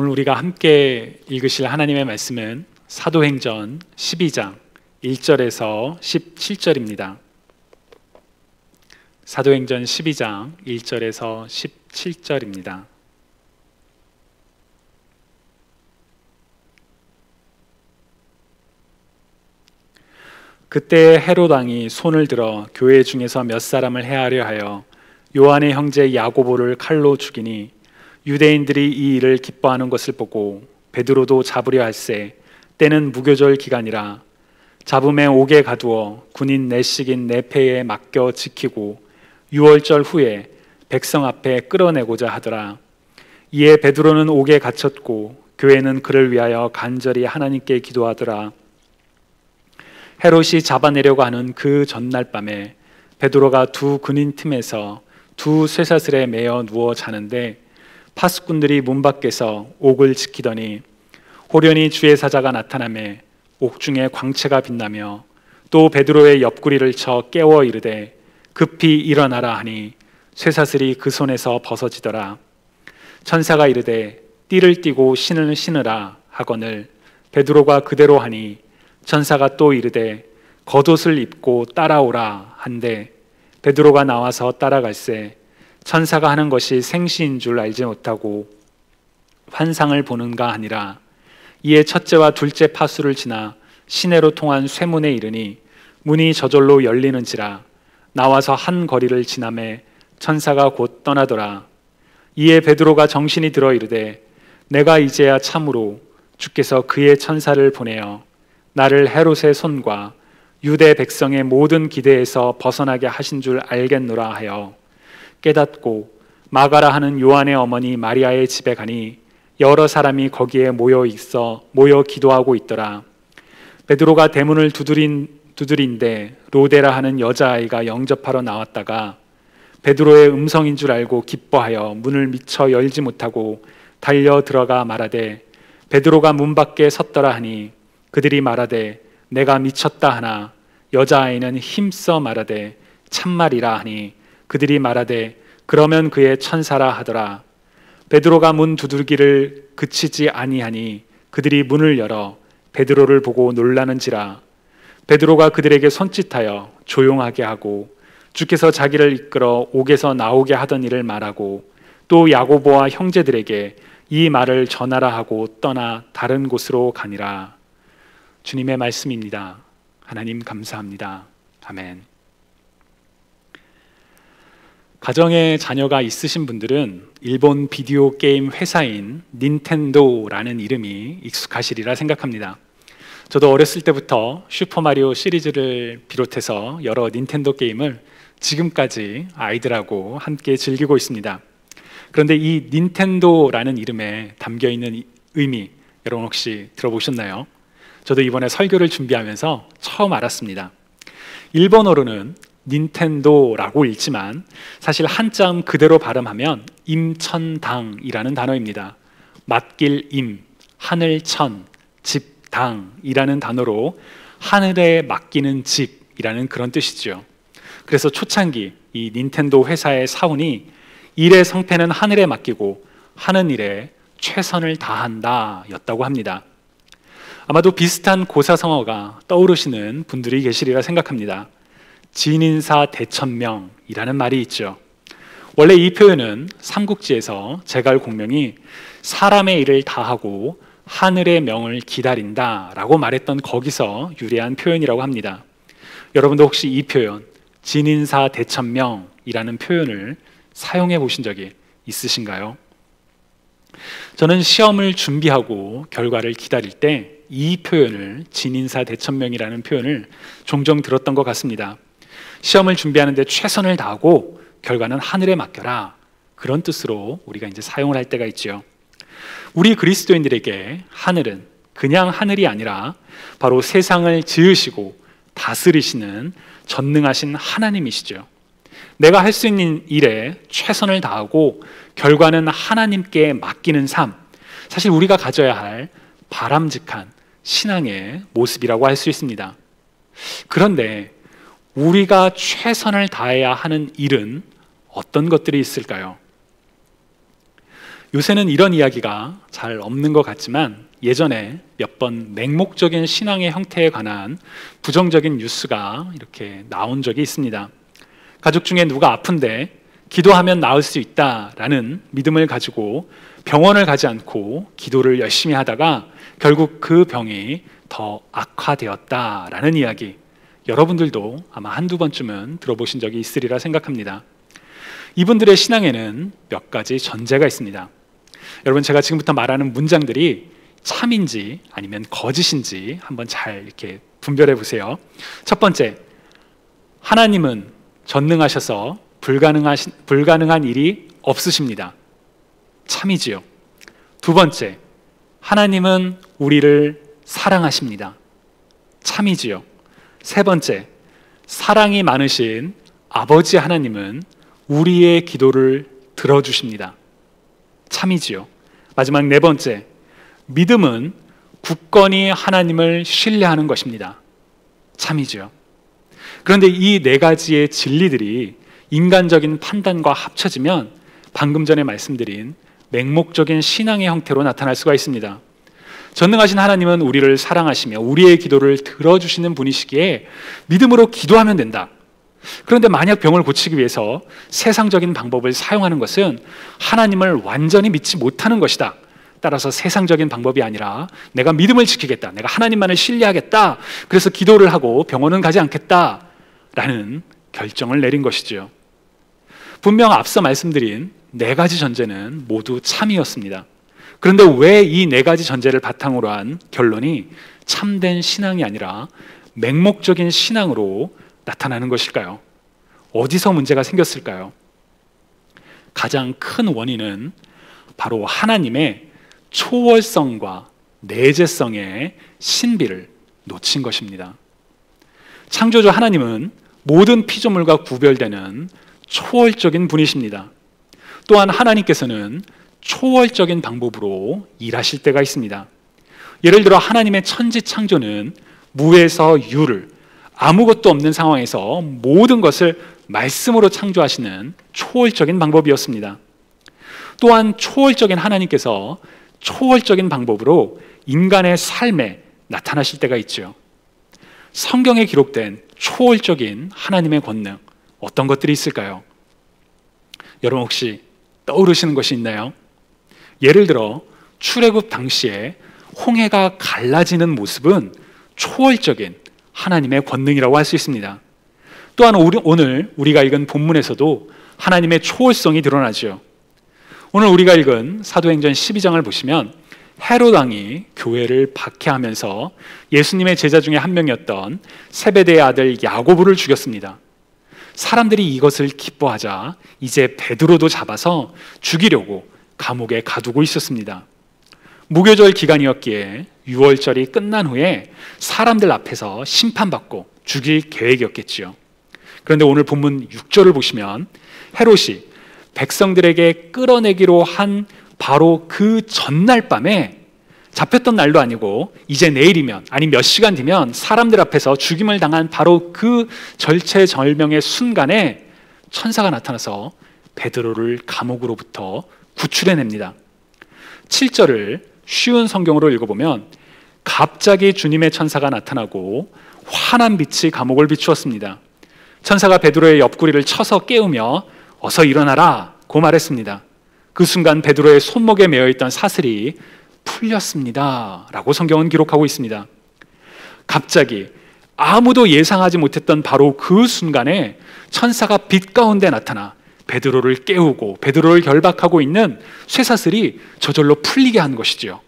오늘 우리가 함께 읽으실 하나님의 말씀은 사도행전 12장 1절에서 17절입니다. 사도행전 12장 1절에서 17절입니다. 그때 헤롯 왕이 손을 들어 교회 중에서 몇 사람을 해하려 하여 요한의 형제 야고보를 칼로 죽이니 유대인들이 이 일을 기뻐하는 것을 보고 베드로도 잡으려 할세 때는 무교절 기간이라 잡음에 옥에 가두어 군인 내식인 내패에 맡겨 지키고 6월절 후에 백성 앞에 끌어내고자 하더라. 이에 베드로는 옥에 갇혔고 교회는 그를 위하여 간절히 하나님께 기도하더라. 헤롯이 잡아내려고 하는 그 전날 밤에 베드로가 두 군인 틈에서 두 쇠사슬에 매어 누워 자는데 파수꾼들이 문 밖에서 옥을 지키더니 호련히 주의 사자가 나타나매 옥중에 광채가 빛나며 또 베드로의 옆구리를 쳐 깨워 이르되 급히 일어나라 하니 쇠사슬이 그 손에서 벗어지더라. 천사가 이르되 띠를 띠고 신을 신으라 하거늘 베드로가 그대로 하니 천사가 또 이르되 겉옷을 입고 따라오라 한데 베드로가 나와서 따라갈새 천사가 하는 것이 생시인 줄 알지 못하고 환상을 보는가 하니라. 이에 첫째와 둘째 파수를 지나 시내로 통한 쇠문에 이르니 문이 저절로 열리는지라. 나와서 한 거리를 지나매 천사가 곧 떠나더라. 이에 베드로가 정신이 들어 이르되 내가 이제야 참으로 주께서 그의 천사를 보내어 나를 헤롯의 손과 유대 백성의 모든 기대에서 벗어나게 하신 줄 알겠노라 하여 깨닫고 마가라 하는 요한의 어머니 마리아의 집에 가니 여러 사람이 거기에 모여 기도하고 있더라. 베드로가 대문을 두드린데 로데라 하는 여자아이가 영접하러 나왔다가 베드로의 음성인 줄 알고 기뻐하여 문을 미처 열지 못하고 달려 들어가 말하되 베드로가 문 밖에 섰더라 하니 그들이 말하되 내가 미쳤다 하나 여자아이는 힘써 말하되 참말이라 하니 그들이 말하되 그러면 그의 천사라 하더라. 베드로가 문 두들기를 그치지 아니하니 그들이 문을 열어 베드로를 보고 놀라는지라. 베드로가 그들에게 손짓하여 조용하게 하고 주께서 자기를 이끌어 옥에서 나오게 하던 일을 말하고 또 야고보와 형제들에게 이 말을 전하라 하고 떠나 다른 곳으로 가니라. 주님의 말씀입니다. 하나님 감사합니다. 아멘. 가정에 자녀가 있으신 분들은 일본 비디오 게임 회사인 닌텐도라는 이름이 익숙하시리라 생각합니다. 저도 어렸을 때부터 슈퍼마리오 시리즈를 비롯해서 여러 닌텐도 게임을 지금까지 아이들하고 함께 즐기고 있습니다. 그런데 이 닌텐도라는 이름에 담겨있는 의미 여러분 혹시 들어보셨나요? 저도 이번에 설교를 준비하면서 처음 알았습니다. 일본어로는 닌텐도라고 읽지만 사실 한자음 그대로 발음하면 임천당이라는 단어입니다. 맡길 임, 하늘천, 집당이라는 단어로 하늘에 맡기는 집이라는 그런 뜻이죠. 그래서 초창기 이 닌텐도 회사의 사원이 일의 성패는 하늘에 맡기고 하는 일에 최선을 다한다 였다고 합니다. 아마도 비슷한 고사성어가 떠오르시는 분들이 계시리라 생각합니다. 진인사 대천명이라는 말이 있죠. 원래 이 표현은 삼국지에서 제갈공명이 사람의 일을 다하고 하늘의 명을 기다린다 라고 말했던 거기서 유래한 표현이라고 합니다. 여러분도 혹시 이 표현 진인사 대천명이라는 표현을 사용해 보신 적이 있으신가요? 저는 시험을 준비하고 결과를 기다릴 때 이 표현을 진인사 대천명이라는 표현을 종종 들었던 것 같습니다. 시험을 준비하는데 최선을 다하고 결과는 하늘에 맡겨라 그런 뜻으로 우리가 이제 사용을 할 때가 있죠. 우리 그리스도인들에게 하늘은 그냥 하늘이 아니라 바로 세상을 지으시고 다스리시는 전능하신 하나님이시죠. 내가 할 수 있는 일에 최선을 다하고 결과는 하나님께 맡기는 삶, 사실 우리가 가져야 할 바람직한 신앙의 모습이라고 할 수 있습니다. 그런데 우리가 최선을 다해야 하는 일은 어떤 것들이 있을까요? 요새는 이런 이야기가 잘 없는 것 같지만 예전에 몇 번 맹목적인 신앙의 형태에 관한 부정적인 뉴스가 이렇게 나온 적이 있습니다. 가족 중에 누가 아픈데 기도하면 나을 수 있다라는 믿음을 가지고 병원을 가지 않고 기도를 열심히 하다가 결국 그 병이 더 악화되었다라는 이야기, 여러분들도 아마 한두 번쯤은 들어보신 적이 있으리라 생각합니다. 이분들의 신앙에는 몇 가지 전제가 있습니다. 여러분, 제가 지금부터 말하는 문장들이 참인지 아니면 거짓인지 한번 잘 이렇게 분별해 보세요. 첫 번째, 하나님은 전능하셔서 불가능한 일이 없으십니다. 참이지요. 두 번째, 하나님은 우리를 사랑하십니다. 참이지요. 세 번째, 사랑이 많으신 아버지 하나님은 우리의 기도를 들어주십니다. 참이지요. 마지막 네 번째, 믿음은 굳건히 하나님을 신뢰하는 것입니다. 참이지요. 그런데 이 네 가지의 진리들이 인간적인 판단과 합쳐지면 방금 전에 말씀드린 맹목적인 신앙의 형태로 나타날 수가 있습니다. 전능하신 하나님은 우리를 사랑하시며 우리의 기도를 들어주시는 분이시기에 믿음으로 기도하면 된다. 그런데 만약 병을 고치기 위해서 세상적인 방법을 사용하는 것은 하나님을 완전히 믿지 못하는 것이다. 따라서 세상적인 방법이 아니라 내가 믿음을 지키겠다, 내가 하나님만을 신뢰하겠다, 그래서 기도를 하고 병원은 가지 않겠다라는 결정을 내린 것이지요. 분명 앞서 말씀드린 네 가지 전제는 모두 참이었습니다. 그런데 왜 이 네 가지 전제를 바탕으로 한 결론이 참된 신앙이 아니라 맹목적인 신앙으로 나타나는 것일까요? 어디서 문제가 생겼을까요? 가장 큰 원인은 바로 하나님의 초월성과 내재성의 신비를 놓친 것입니다. 창조주 하나님은 모든 피조물과 구별되는 초월적인 분이십니다. 또한 하나님께서는 초월적인 방법으로 일하실 때가 있습니다. 예를 들어 하나님의 천지 창조는 무에서 유를, 아무것도 없는 상황에서 모든 것을 말씀으로 창조하시는 초월적인 방법이었습니다. 또한 초월적인 하나님께서 초월적인 방법으로 인간의 삶에 나타나실 때가 있죠. 성경에 기록된 초월적인 하나님의 권능, 어떤 것들이 있을까요? 여러분 혹시 떠오르시는 것이 있나요? 예를 들어 출애굽 당시에 홍해가 갈라지는 모습은 초월적인 하나님의 권능이라고 할 수 있습니다. 또한 오늘 우리가 읽은 본문에서도 하나님의 초월성이 드러나죠. 오늘 우리가 읽은 사도행전 12장을 보시면 헤롯 왕이 교회를 박해하면서 예수님의 제자 중에 한 명이었던 세베대의 아들 야고보를 죽였습니다. 사람들이 이것을 기뻐하자 이제 베드로도 잡아서 죽이려고 감옥에 가두고 있었습니다. 무교절 기간이었기에 유월절이 끝난 후에 사람들 앞에서 심판받고 죽일 계획이었겠지요. 그런데 오늘 본문 6절을 보시면 헤롯이 백성들에게 끌어내기로 한 바로 그 전날 밤에, 잡혔던 날도 아니고 이제 내일이면, 아니 몇 시간 뒤면 사람들 앞에서 죽임을 당한 바로 그 절체절명의 순간에 천사가 나타나서 베드로를 감옥으로부터 구출해냅니다. 7절을 쉬운 성경으로 읽어보면 갑자기 주님의 천사가 나타나고 환한 빛이 감옥을 비추었습니다. 천사가 베드로의 옆구리를 쳐서 깨우며 어서 일어나라 고 말했습니다. 그 순간 베드로의 손목에 매어있던 사슬이 풀렸습니다 라고 성경은 기록하고 있습니다. 갑자기 아무도 예상하지 못했던 바로 그 순간에 천사가 빛 가운데 나타나 베드로를 깨우고 베드로를 결박하고 있는 쇠사슬이 저절로 풀리게 한 것이죠.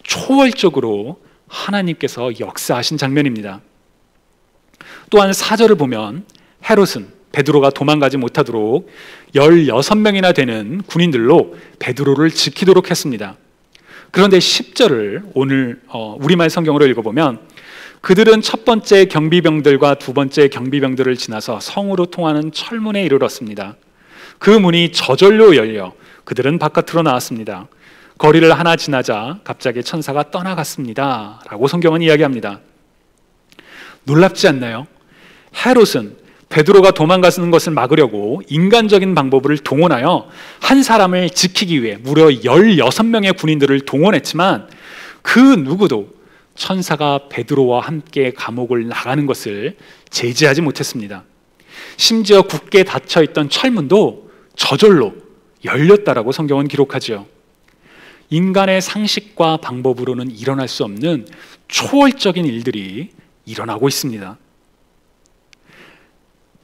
초월적으로 하나님께서 역사하신 장면입니다. 또한 4절을 보면 헤롯은 베드로가 도망가지 못하도록 16명이나 되는 군인들로 베드로를 지키도록 했습니다. 그런데 10절을 오늘 우리말 성경으로 읽어보면 그들은 첫 번째 경비병들과 두 번째 경비병들을 지나서 성으로 통하는 철문에 이르렀습니다. 그 문이 저절로 열려 그들은 바깥으로 나왔습니다. 거리를 하나 지나자 갑자기 천사가 떠나갔습니다 라고 성경은 이야기합니다. 놀랍지 않나요? 헤롯은 베드로가 도망가는 것을 막으려고 인간적인 방법을 동원하여 한 사람을 지키기 위해 무려 16명의 군인들을 동원했지만 그 누구도 천사가 베드로와 함께 감옥을 나가는 것을 제지하지 못했습니다. 심지어 굳게 닫혀있던 철문도 저절로 열렸다라고 성경은 기록하죠. 인간의 상식과 방법으로는 일어날 수 없는 초월적인 일들이 일어나고 있습니다.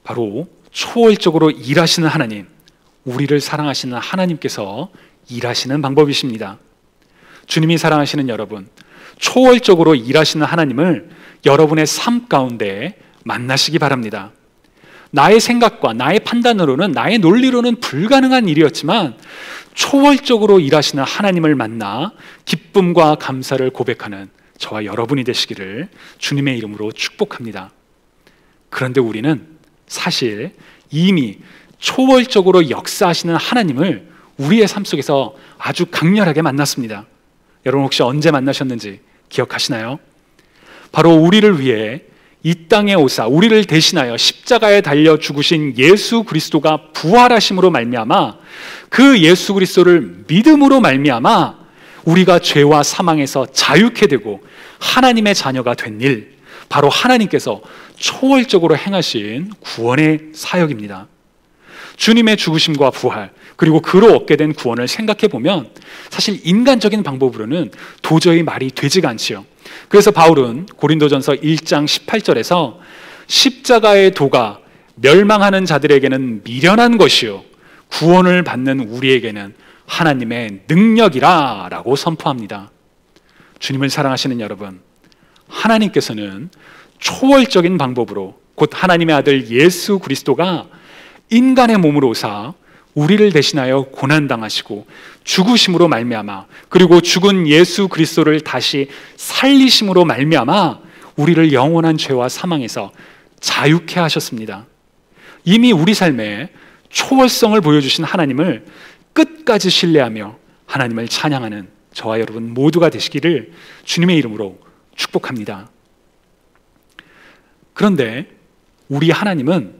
바로 초월적으로 일하시는 하나님, 우리를 사랑하시는 하나님께서 일하시는 방법이십니다. 주님이 사랑하시는 여러분, 초월적으로 일하시는 하나님을 여러분의 삶 가운데 만나시기 바랍니다. 나의 생각과 나의 판단으로는, 나의 논리로는 불가능한 일이었지만 초월적으로 일하시는 하나님을 만나 기쁨과 감사를 고백하는 저와 여러분이 되시기를 주님의 이름으로 축복합니다. 그런데 우리는 사실 이미 초월적으로 역사하시는 하나님을 우리의 삶 속에서 아주 강렬하게 만났습니다. 여러분 혹시 언제 만나셨는지 기억하시나요? 바로 우리를 위해 이 땅에 오사 우리를 대신하여 십자가에 달려 죽으신 예수 그리스도가 부활하심으로 말미암아 그 예수 그리스도를 믿음으로 말미암아 우리가 죄와 사망에서 자유케 되고 하나님의 자녀가 된 일, 바로 하나님께서 초월적으로 행하신 구원의 사역입니다. 주님의 죽으심과 부활, 그리고 그로 얻게 된 구원을 생각해 보면 사실 인간적인 방법으로는 도저히 말이 되지가 않지요. 그래서 바울은 고린도전서 1장 18절에서 십자가의 도가 멸망하는 자들에게는 미련한 것이요 구원을 받는 우리에게는 하나님의 능력이라 라고 선포합니다. 주님을 사랑하시는 여러분, 하나님께서는 초월적인 방법으로 곧 하나님의 아들 예수 그리스도가 인간의 몸으로 오사 우리를 대신하여 고난당하시고 죽으심으로 말미암아 그리고 죽은 예수 그리스도를 다시 살리심으로 말미암아 우리를 영원한 죄와 사망에서 자유케 하셨습니다. 이미 우리 삶에 초월성을 보여주신 하나님을 끝까지 신뢰하며 하나님을 찬양하는 저와 여러분 모두가 되시기를 주님의 이름으로 축복합니다. 그런데 우리 하나님은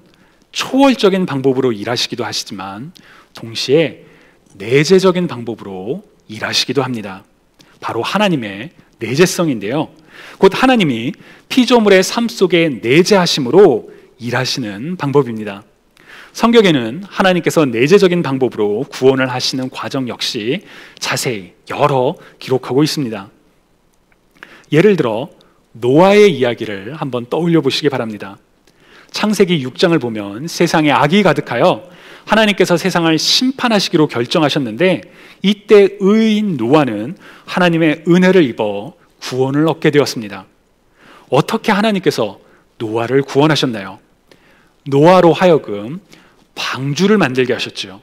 초월적인 방법으로 일하시기도 하시지만 동시에 내재적인 방법으로 일하시기도 합니다. 바로 하나님의 내재성인데요. 곧 하나님이 피조물의 삶 속에 내재하심으로 일하시는 방법입니다. 성경에는 하나님께서 내재적인 방법으로 구원을 하시는 과정 역시 자세히 여러 기록하고 있습니다. 예를 들어 노아의 이야기를 한번 떠올려 보시기 바랍니다. 창세기 6장을 보면 세상에 악이 가득하여 하나님께서 세상을 심판하시기로 결정하셨는데 이때 의인 노아는 하나님의 은혜를 입어 구원을 얻게 되었습니다. 어떻게 하나님께서 노아를 구원하셨나요? 노아로 하여금 방주를 만들게 하셨죠.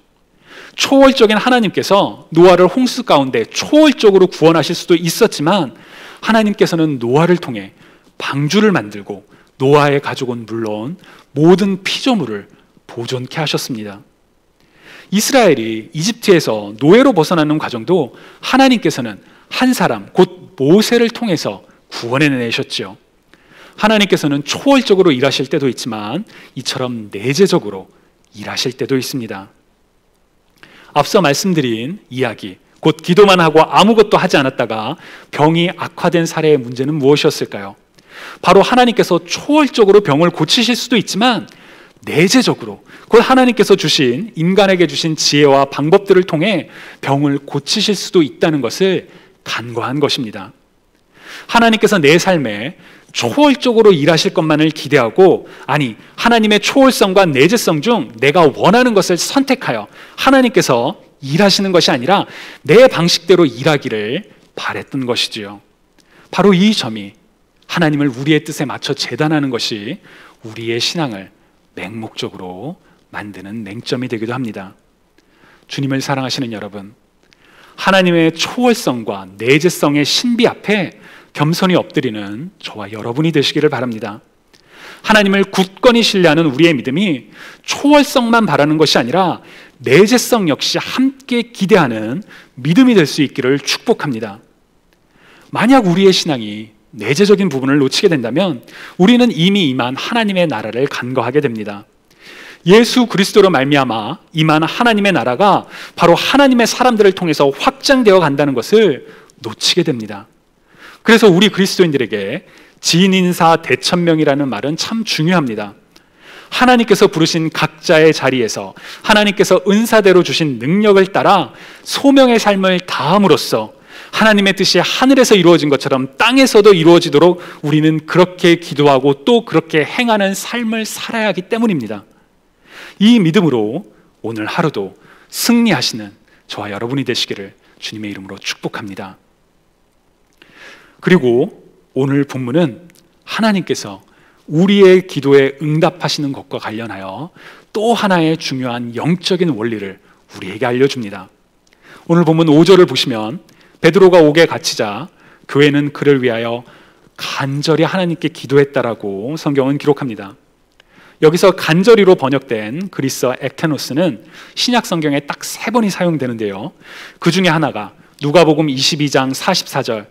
초월적인 하나님께서 노아를 홍수 가운데 초월적으로 구원하실 수도 있었지만 하나님께서는 노아를 통해 방주를 만들고 노아의 가족은 물론 모든 피조물을 보존케 하셨습니다. 이스라엘이 이집트에서 노예로 벗어나는 과정도 하나님께서는 한 사람 곧 모세를 통해서 구원해내셨죠. 하나님께서는 초월적으로 일하실 때도 있지만 이처럼 내재적으로 일하실 때도 있습니다. 앞서 말씀드린 이야기, 곧 기도만 하고 아무것도 하지 않았다가 병이 악화된 사례의 문제는 무엇이었을까요? 바로 하나님께서 초월적으로 병을 고치실 수도 있지만 내재적으로 곧 하나님께서 주신 인간에게 주신 지혜와 방법들을 통해 병을 고치실 수도 있다는 것을 간과한 것입니다. 하나님께서 내 삶에 초월적으로 일하실 것만을 기대하고, 아니 하나님의 초월성과 내재성 중 내가 원하는 것을 선택하여 하나님께서 일하시는 것이 아니라 내 방식대로 일하기를 바랬던 것이지요. 바로 이 점이 하나님을 우리의 뜻에 맞춰 재단하는 것이 우리의 신앙을 맹목적으로 만드는 맹점이 되기도 합니다. 주님을 사랑하시는 여러분, 하나님의 초월성과 내재성의 신비 앞에 겸손히 엎드리는 저와 여러분이 되시기를 바랍니다. 하나님을 굳건히 신뢰하는 우리의 믿음이 초월성만 바라는 것이 아니라 내재성 역시 함께 기대하는 믿음이 될 수 있기를 축복합니다. 만약 우리의 신앙이 내재적인 부분을 놓치게 된다면 우리는 이미 임한 하나님의 나라를 간과하게 됩니다. 예수 그리스도로 말미암아 임한 하나님의 나라가 바로 하나님의 사람들을 통해서 확장되어 간다는 것을 놓치게 됩니다. 그래서 우리 그리스도인들에게 진인사 대천명이라는 말은 참 중요합니다. 하나님께서 부르신 각자의 자리에서 하나님께서 은사대로 주신 능력을 따라 소명의 삶을 다함으로써 하나님의 뜻이 하늘에서 이루어진 것처럼 땅에서도 이루어지도록 우리는 그렇게 기도하고 또 그렇게 행하는 삶을 살아야 하기 때문입니다. 이 믿음으로 오늘 하루도 승리하시는 저와 여러분이 되시기를 주님의 이름으로 축복합니다. 그리고 오늘 본문은 하나님께서 우리의 기도에 응답하시는 것과 관련하여 또 하나의 중요한 영적인 원리를 우리에게 알려줍니다. 오늘 본문 5절을 보시면 베드로가 옥에 갇히자 교회는 그를 위하여 간절히 하나님께 기도했다라고 성경은 기록합니다. 여기서 간절히로 번역된 그리스어 ektenos는 신약 성경에 딱 3번이 사용되는데요, 그 중에 하나가 누가복음 22장 44절,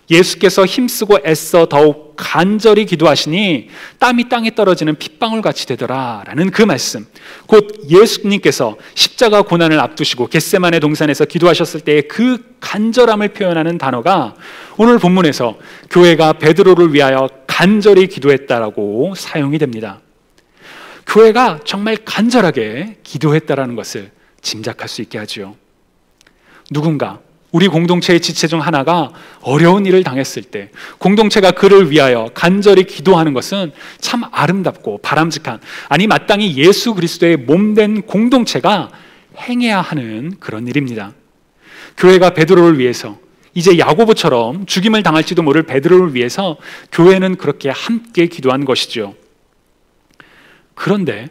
예수께서 힘쓰고 애써 더욱 간절히 기도하시니 땀이 땅에 떨어지는 핏방울 같이 되더라 라는 그 말씀, 곧 예수님께서 십자가 고난을 앞두시고 겟세마네 동산에서 기도하셨을 때의 그 간절함을 표현하는 단어가 오늘 본문에서 교회가 베드로를 위하여 간절히 기도했다라고 사용이 됩니다. 교회가 정말 간절하게 기도했다라는 것을 짐작할 수 있게 하지요. 누군가 우리 공동체의 지체 중 하나가 어려운 일을 당했을 때 공동체가 그를 위하여 간절히 기도하는 것은 참 아름답고 바람직한, 아니 마땅히 예수 그리스도의 몸된 공동체가 행해야 하는 그런 일입니다. 교회가 베드로를 위해서, 이제 야고보처럼 죽임을 당할지도 모를 베드로를 위해서 교회는 그렇게 함께 기도한 것이죠. 그런데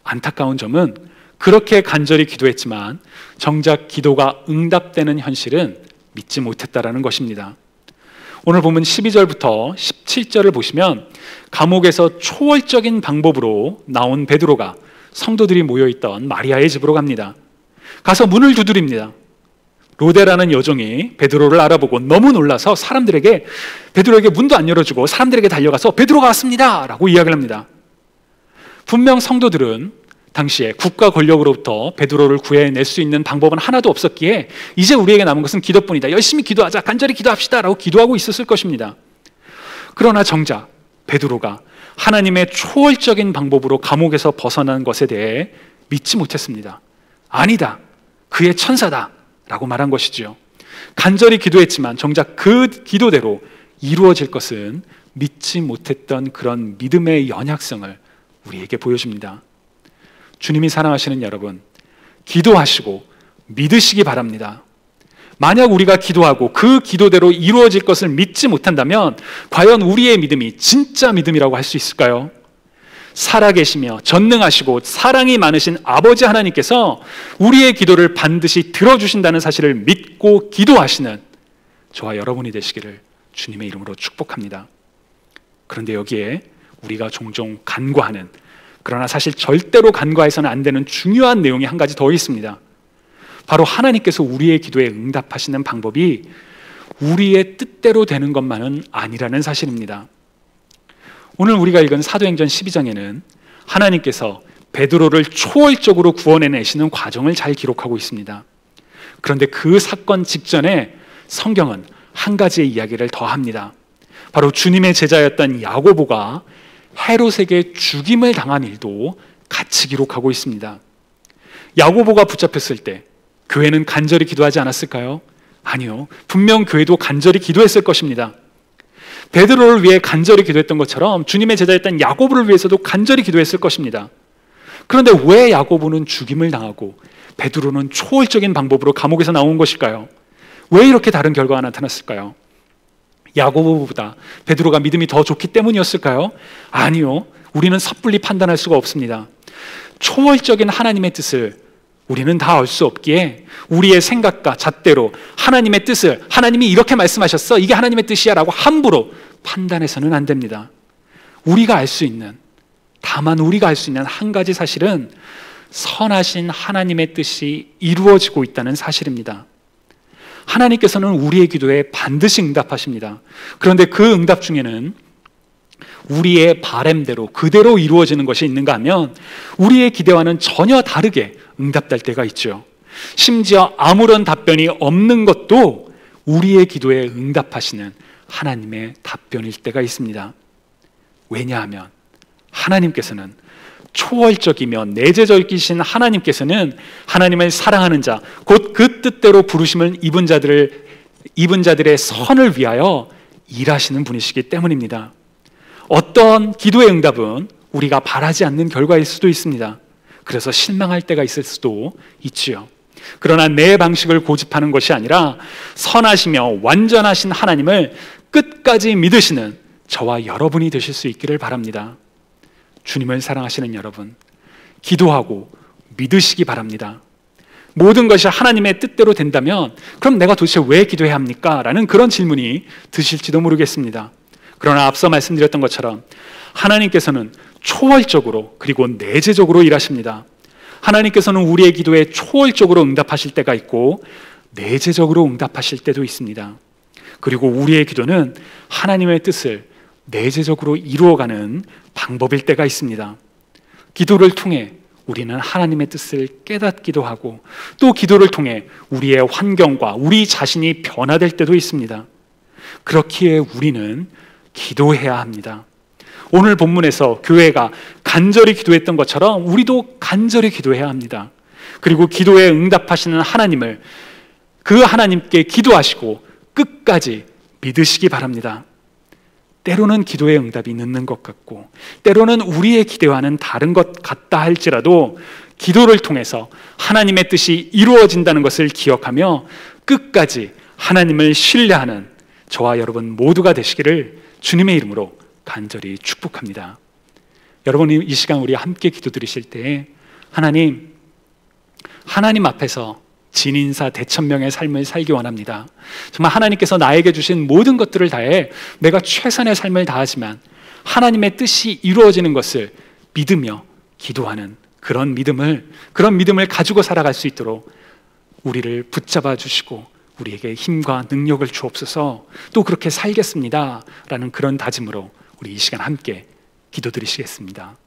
안타까운 점은 그렇게 간절히 기도했지만 정작 기도가 응답되는 현실은 믿지 못했다라는 것입니다. 오늘 보면 12절부터 17절을 보시면 감옥에서 초월적인 방법으로 나온 베드로가 성도들이 모여있던 마리아의 집으로 갑니다. 가서 문을 두드립니다. 로데라는 여종이 베드로를 알아보고 너무 놀라서 사람들에게, 베드로에게 문도 안 열어주고 사람들에게 달려가서 베드로가 왔습니다 라고 이야기를 합니다. 분명 성도들은 당시에 국가 권력으로부터 베드로를 구해낼 수 있는 방법은 하나도 없었기에 이제 우리에게 남은 것은 기도뿐이다, 열심히 기도하자, 간절히 기도합시다 라고 기도하고 있었을 것입니다. 그러나 정작 베드로가 하나님의 초월적인 방법으로 감옥에서 벗어난 것에 대해 믿지 못했습니다. 아니다, 그의 천사다 라고 말한 것이지요. 간절히 기도했지만 정작 그 기도대로 이루어질 것은 믿지 못했던 그런 믿음의 연약성을 우리에게 보여줍니다. 주님이 사랑하시는 여러분, 기도하시고 믿으시기 바랍니다. 만약 우리가 기도하고 그 기도대로 이루어질 것을 믿지 못한다면 과연 우리의 믿음이 진짜 믿음이라고 할 수 있을까요? 살아계시며 전능하시고 사랑이 많으신 아버지 하나님께서 우리의 기도를 반드시 들어주신다는 사실을 믿고 기도하시는 저와 여러분이 되시기를 주님의 이름으로 축복합니다. 그런데 여기에 우리가 종종 간과하는, 그러나 사실 절대로 간과해서는 안 되는 중요한 내용이 한 가지 더 있습니다. 바로 하나님께서 우리의 기도에 응답하시는 방법이 우리의 뜻대로 되는 것만은 아니라는 사실입니다. 오늘 우리가 읽은 사도행전 12장에는 하나님께서 베드로를 초월적으로 구원해내시는 과정을 잘 기록하고 있습니다. 그런데 그 사건 직전에 성경은 한 가지의 이야기를 더 합니다. 바로 주님의 제자였던 야고보가 헤롯에게 죽임을 당한 일도 같이 기록하고 있습니다. 야고보가 붙잡혔을 때 교회는 간절히 기도하지 않았을까요? 아니요, 분명 교회도 간절히 기도했을 것입니다. 베드로를 위해 간절히 기도했던 것처럼 주님의 제자였던 야고보를 위해서도 간절히 기도했을 것입니다. 그런데 왜 야고보는 죽임을 당하고 베드로는 초월적인 방법으로 감옥에서 나온 것일까요? 왜 이렇게 다른 결과가 나타났을까요? 야고보보다 베드로가 믿음이 더 좋기 때문이었을까요? 아니요, 우리는 섣불리 판단할 수가 없습니다. 초월적인 하나님의 뜻을 우리는 다 알 수 없기에 우리의 생각과 잣대로 하나님의 뜻을, 하나님이 이렇게 말씀하셨어, 이게 하나님의 뜻이야 라고 함부로 판단해서는 안 됩니다. 우리가 알 수 있는, 다만 우리가 알 수 있는 한 가지 사실은 선하신 하나님의 뜻이 이루어지고 있다는 사실입니다. 하나님께서는 우리의 기도에 반드시 응답하십니다. 그런데 그 응답 중에는 우리의 바램대로 그대로 이루어지는 것이 있는가 하면 우리의 기대와는 전혀 다르게 응답될 때가 있죠. 심지어 아무런 답변이 없는 것도 우리의 기도에 응답하시는 하나님의 답변일 때가 있습니다. 왜냐하면 하나님께서는 초월적이며 내재적이신 하나님께서는 하나님을 사랑하는 자, 곧 그 뜻대로 부르심을 입은 자들의 선을 위하여 일하시는 분이시기 때문입니다. 어떤 기도의 응답은 우리가 바라지 않는 결과일 수도 있습니다. 그래서 실망할 때가 있을 수도 있지요. 그러나 내 방식을 고집하는 것이 아니라 선하시며 완전하신 하나님을 끝까지 믿으시는 저와 여러분이 되실 수 있기를 바랍니다. 주님을 사랑하시는 여러분, 기도하고 믿으시기 바랍니다. 모든 것이 하나님의 뜻대로 된다면 그럼 내가 도대체 왜 기도해야 합니까? 라는 그런 질문이 드실지도 모르겠습니다. 그러나 앞서 말씀드렸던 것처럼 하나님께서는 초월적으로 그리고 내재적으로 일하십니다. 하나님께서는 우리의 기도에 초월적으로 응답하실 때가 있고 내재적으로 응답하실 때도 있습니다. 그리고 우리의 기도는 하나님의 뜻을 내재적으로 이루어가는 방법일 때가 있습니다. 기도를 통해 우리는 하나님의 뜻을 깨닫기도 하고 또 기도를 통해 우리의 환경과 우리 자신이 변화될 때도 있습니다. 그렇기에 우리는 기도해야 합니다. 오늘 본문에서 교회가 간절히 기도했던 것처럼 우리도 간절히 기도해야 합니다. 그리고 기도에 응답하시는 하나님을 그 하나님께 기도하시고 끝까지 믿으시기 바랍니다. 때로는 기도의 응답이 늦는 것 같고 때로는 우리의 기대와는 다른 것 같다 할지라도 기도를 통해서 하나님의 뜻이 이루어진다는 것을 기억하며 끝까지 하나님을 신뢰하는 저와 여러분 모두가 되시기를 주님의 이름으로 간절히 축복합니다. 여러분이 이 시간 우리 함께 기도드리실 때 하나님 앞에서 진인사 대천명의 삶을 살기 원합니다. 정말 하나님께서 나에게 주신 모든 것들을 다해 내가 최선의 삶을 다하지만 하나님의 뜻이 이루어지는 것을 믿으며 기도하는 그런 믿음을 가지고 살아갈 수 있도록 우리를 붙잡아 주시고 우리에게 힘과 능력을 주옵소서. 또 그렇게 살겠습니다 라는 그런 다짐으로 우리 이 시간 함께 기도드리시겠습니다.